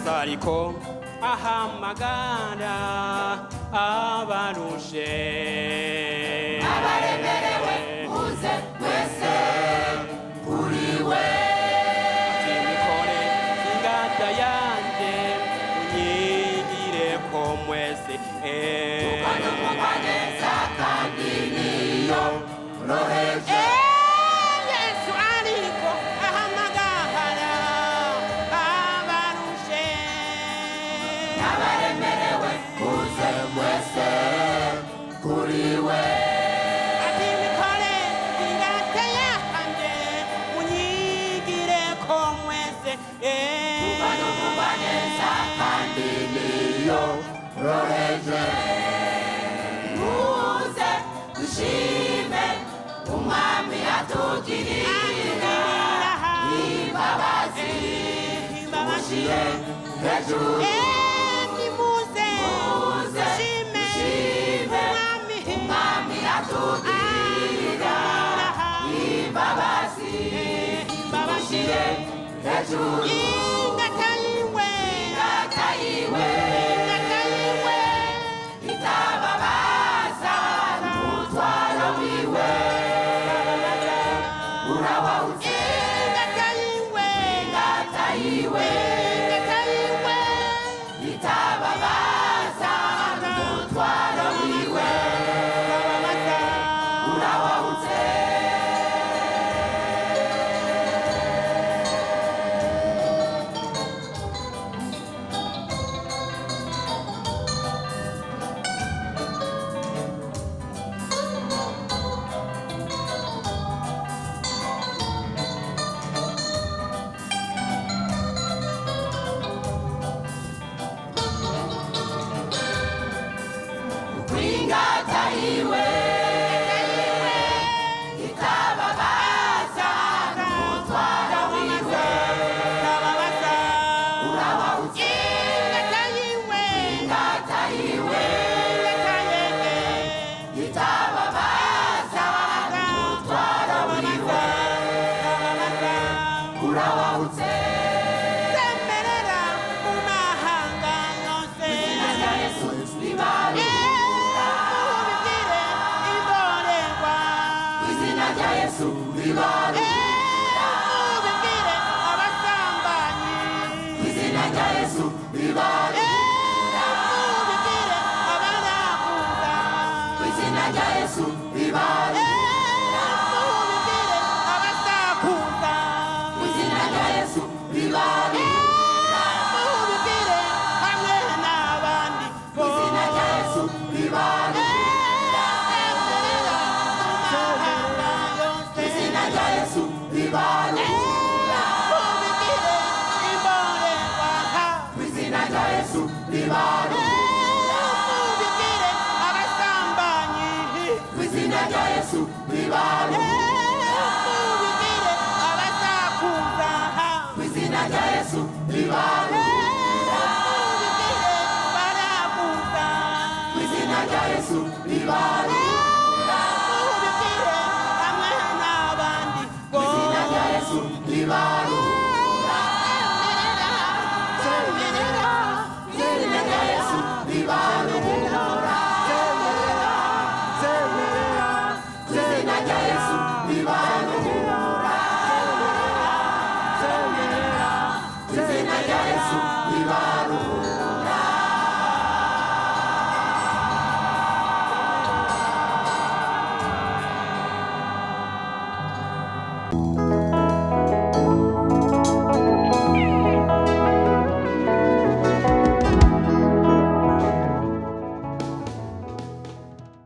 Yesu ariko ahamagara abarushe abaremerewe muze mwese kuri we ati nikore ingata yanje munyigireko mwese neza kandi niyo roheje Yesu ariko ahamagara abarushe abaremerewe muze mwese kuri we ati nikore ingata yanje munyigireko mwese neza kandi niyo roheje muze dushime umwami atugirira imbabazi mushyire hejuru nimuze dushime umwami atugirira imbabazi mushyire hejuru ingata yiwe itababaza umutwaro wiwe urawawutse ingata yiwe itababaza umutwaro wiwe urawawutse ingata yiwe itababaza umutwaro wiwe urawawutse ingata yiwe itababaza umutwaro wiwe urawawutse semerera mu mahanga yose Yesu ribaru ubibwire imborerwa izina rya Yesu ribaru ubibwire abasambanyi izina rya Yesu ribaru ubibwire abaraguza izina rya Yesu ribaru ubibwire abasakuza izina rya Yesu ribaru ubibwire hamwe n'abandi izina rya Yesu ribaru semerera mu mahanga yose izina rya Yesu ribaru ubibwire imborerwa izina rya Yesu ribaru ubibwire abasambanyi izina rya Yesu ribaru ubibwire abasakuza izina rya Yesu ribaru ubibwire baraguza izina rya Yesu ribaru ubibwire hamwe n'abandi izina rya Yesu ribaru semerera izina rya Yesu ribaru izina rya Yesu ribaru izina rya Yesu ribaru semerera